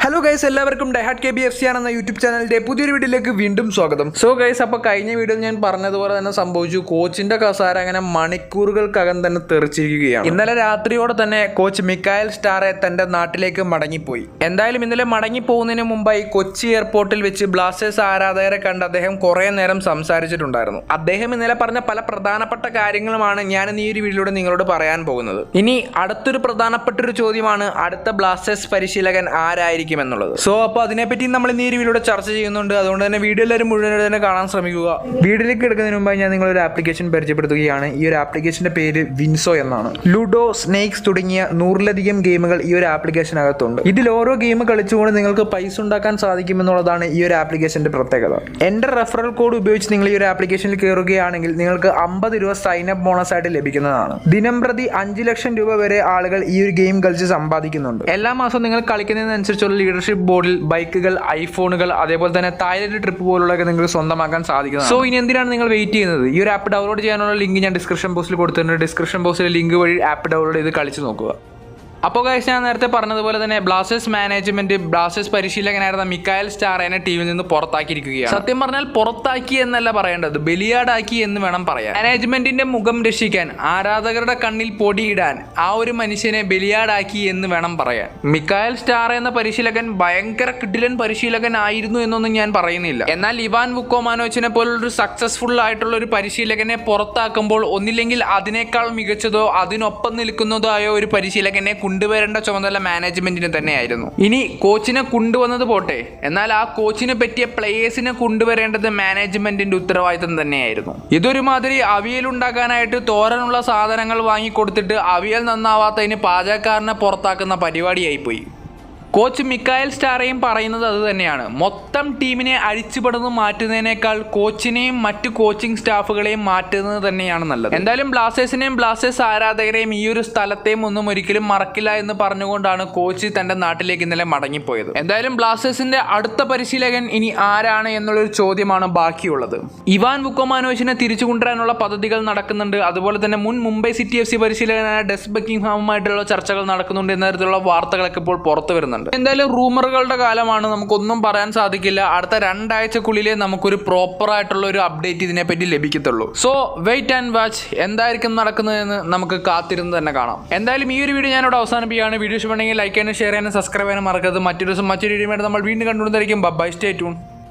Hello guys, എല്ലാവർക്കും diehard KBFC എന്ന YouTube ചാനലിന്റെ പുതിയൊരു വീഡിയോയിലേക്ക് വീണ്ടും സ്വാഗതം. സോ ഗൈസ്, അപ്പോൾ കഴിഞ്ഞ വീഡിയോയിൽ ഞാൻ പറഞ്ഞതുപോലെ തന്നെ സംഭവിച്ചു. കോച്ചിന്റെ കസാര അങ്ങനെ മണിക്കൂറുകൾക്കകം തന്നെ തെറിച്ചിരിക്കുകയാണ്. ഇന്നലെ രാത്രിയോടെ തന്നെ കോച്ച് മിക്കായൽ സ്റ്റാറെ തന്റെ നാട്ടിലേക്ക് മടങ്ങിപ്പോയി. എന്തായാലും ഇന്നലെ മടങ്ങിപ്പോകുന്നതിന് മുമ്പായി കൊച്ചി എയർപോർട്ടിൽ വെച്ച് ബ്ലാസ്റ്റേഴ്സ് ആരാധകരെ കണ്ട് അദ്ദേഹം കുറെ നേരം സംസാരിച്ചിട്ടുണ്ടായിരുന്നു. അദ്ദേഹം ഇന്നലെ പറഞ്ഞ പല പ്രധാനപ്പെട്ട കാര്യങ്ങളുമാണ് ഞാൻ ഈ ഒരു വീഡിയോയിലൂടെ നിങ്ങളോട് പറയാൻ പോകുന്നത്. ഇനി അടുത്തൊരു പ്രധാനപ്പെട്ട ഒരു ചോദ്യമാണ്, അടുത്ത ബ്ലാസ്റ്റേഴ്സ് പരിശീലകൻ ആരായിരിക്കും എന്നുള്ളത്. സോ അപ്പോൾ അതിനെപ്പറ്റി നമ്മൾ ഇന്ന് ഈ വീഡിയോയിലൂടെ ചർച്ച ചെയ്യുന്നുണ്ട്. അതുകൊണ്ട് തന്നെ വീഡിയോ എല്ലാവരും മുഴുവൻ തന്നെ കാണാൻ ശ്രമിക്കുക. വീഡിയോയിലേക്ക് എടുക്കുന്നതിന് മുമ്പായി ഞാൻ നിങ്ങളൊരു ആപ്ലിക്കേഷൻ പരിചയപ്പെടുത്തുകയാണ്. ഈ ഒരു ആപ്ലിക്കേഷന്റെ പേര് വിൻസോ എന്നാണ്. ലുഡോ, സ്നേക്സ് തുടങ്ങിയ 100-ലധികം ഗെയിമുകൾ ഈ ഒരു ആപ്ലിക്കേഷനകത്തുണ്ട്. ഇതിൽ ഓരോ ഗെയിം കളിച്ചുകൊണ്ട് നിങ്ങൾക്ക് പൈസ ഉണ്ടാക്കാൻ സാധിക്കുമെന്നുള്ളതാണ് ഈ ഒരു ആപ്ലിക്കേഷന്റെ പ്രത്യേകത. എന്റെ റെഫറൽ കോഡ് ഉപയോഗിച്ച് നിങ്ങൾ ഈ ഒരു ആപ്ലിക്കേഷനിൽ കയറുകയാണെങ്കിൽ നിങ്ങൾക്ക് 50 രൂപ സൈനപ്പ് ബോണസ് ആയിട്ട് ലഭിക്കുന്നതാണ്. ദിനം പ്രതി 5 ലക്ഷം രൂപ വരെ ആളുകൾ ഈ ഒരു ഗെയിം കളിച്ച് സമ്പാദിക്കുന്നുണ്ട്. എല്ലാ മാസവും നിങ്ങൾ കളിക്കുന്നതിനനുസരിച്ചുള്ള ലീഡർഷിപ്പ് ബോർഡിൽ ബൈക്കുകൾ, ഐഫോണുകൾ, അതേപോലെ തന്നെ തായ്ലൻഡ് ട്രിപ്പ് പോലുള്ളതൊക്കെ നിങ്ങൾക്ക് സ്വന്തമാക്കാൻ സാധിക്കുന്നത്. സോ ഇനി എന്തിനാണ് നിങ്ങൾ വെയിറ്റ് ചെയ്യുന്നത്? ഈ ഒരു ആപ്പ് ഡൗൺലോഡ് ചെയ്യാനുള്ള ലിങ്ക് ഞാൻ ഡിസ്ക്രിപ്ഷൻ ബോക്സിൽ കൊടുത്തിട്ടുണ്ട്. ഡിസ്ക്രിപ്ഷൻ ബോക്സിലെ ലിങ്ക് വഴി ആപ്പ് ഡൗൺലോഡ് ചെയ്ത് കളിച്ച് നോക്കുക. അപ്പോൾ ഗൈസ്, ഞാൻ നേരത്തെ പറഞ്ഞതുപോലെ തന്നെ ബ്ലാസ്റ്റേഴ്സ് മാനേജ്മെന്റ് ബ്ലാസ്റ്റേഴ്സ് പരിശീലകനായിരുന്ന മിക്കായൽ സ്റ്റാറിനെ ടീമിൽ നിന്ന് പുറത്താക്കിയിരിക്കുകയാണ്. സത്യം പറഞ്ഞാൽ പുറത്താക്കി എന്നല്ല പറയേണ്ടത്, ബലിയാടാക്കി എന്ന് വേണം പറയാൻ. മാനേജ്മെന്റിന്റെ മുഖം രക്ഷിക്കാൻ, ആരാധകരുടെ കണ്ണിൽ പൊടിയിടാൻ ആ ഒരു മനുഷ്യനെ ബലിയാടാക്കി എന്ന് വേണം പറയാൻ. മിക്കായൽ സ്റ്റാർ എന്ന പരിശീലകൻ ഭയങ്കര കിടിലൻ പരിശീലകൻ ആയിരുന്നു എന്നൊന്നും ഞാൻ പറയുന്നില്ല. എന്നാൽ ഇവാൻ വുക്കോമാനോവിച്ചിനെ പോലുള്ളൊരു സക്സസ്ഫുൾ ആയിട്ടുള്ള ഒരു പരിശീലകനെ പുറത്താക്കുമ്പോൾ ഒന്നില്ലെങ്കിൽ അതിനേക്കാൾ മികച്ചതോ അതിനൊപ്പം നിൽക്കുന്നതോ ആയ ഒരു പരിശീലകനെ കൊണ്ടുവരേണ്ട ചുമതല മാനേജ്മെന്റിന് തന്നെയായിരുന്നു. ഇനി കോച്ചിനെ കൊണ്ടുവന്നത് പോട്ടെ, എന്നാൽ ആ കോച്ചിനെ പറ്റിയ പ്ലേയേഴ്സിനെ കൊണ്ടുവരേണ്ടത് മാനേജ്മെന്റിന്റെ ഉത്തരവാദിത്തം തന്നെയായിരുന്നു. ഇതൊരുമാതിരി അവിയൽ ഉണ്ടാക്കാനായിട്ട് തോരനുള്ള സാധനങ്ങൾ വാങ്ങിക്കൊടുത്തിട്ട് അവിയൽ നന്നാവാത്തതിന് പാചകക്കാരനെ പുറത്താക്കുന്ന പരിപാടിയായിപ്പോയി. കോച്ച് മിക്കായൽ സ്റ്റാറേയും പറയുന്നത് അത് തന്നെയാണ്. മൊത്തം ടീമിനെ അഴിച്ചുപടന്ന് മാറ്റുന്നതിനേക്കാൾ കോച്ചിനെയും മറ്റു കോച്ചിങ് സ്റ്റാഫുകളെയും മാറ്റുന്നത് തന്നെയാണ് നല്ലത്. എന്തായാലും ബ്ലാസ്റ്റേഴ്സിനെയും ബ്ലാസ്റ്റേഴ്സ് ആരാധകരെയും ഈ ഒരു സ്ഥലത്തെയും ഒന്നും ഒരിക്കലും മറക്കില്ല എന്ന് പറഞ്ഞുകൊണ്ടാണ് കോച്ച് തന്റെ നാട്ടിലേക്ക് ഇന്നലെ മടങ്ങിപ്പോയത്. എന്തായാലും ബ്ലാസ്റ്റേഴ്സിന്റെ അടുത്ത പരിശീലകൻ ഇനി ആരാണ് എന്നുള്ളൊരു ചോദ്യമാണ് ബാക്കിയുള്ളത്. ഇവാൻ വുക്കോമാനോവിച്ചിനെ തിരിച്ചു കൊണ്ടുവരാനുള്ള പദ്ധതികൾ നടക്കുന്നുണ്ട്. അതുപോലെ തന്നെ മുൻ മുംബൈ സിറ്റി FC പരിശീലകനായ ഡെസ് ബക്കിംഗ്ഹാമുമായിട്ടുള്ള ചർച്ചകൾ നടക്കുന്നുണ്ട് എന്ന തരത്തിലുള്ള വാർത്തകളൊക്കെ ഇപ്പോൾ പുറത്തു വരുന്നുണ്ട്. എന്തായാലും റൂമറുകളുടെ കാലമാണ്, നമുക്കൊന്നും പറയാൻ സാധിക്കില്ല. അടുത്ത 2 ആഴ്ചക്കുള്ളിലേ നമുക്കൊരു പ്രോപ്പർ ആയിട്ടുള്ള ഒരു അപ്ഡേറ്റ് ഇതിനെപ്പറ്റി ലഭിക്കത്തുള്ളൂ. സോ വെയിറ്റ് ആൻഡ് വാച്ച്, എന്തായിരിക്കും നടക്കുന്നതെന്ന് നമുക്ക് കാത്തിരുന്ന് തന്നെ കാണാം. എന്തായാലും ഈ ഒരു വീഡിയോ ഞാനിവിടെ അവസാനിപ്പിക്കുകയാണ്. വീഡിയോ ഇഷ്ടപ്പെടുന്നെങ്കിൽ ലൈക്ക് ചെയ്യാനും ഷെയർ ചെയ്യാനും സബ്സ്ക്രൈബ് ചെയ്യാനും മറക്കരുത്. മറ്റൊരു വീഡിയോ നമ്മൾ വീണ്ടും കണ്ടുകൊണ്ടിരിക്കും. By, stay tune.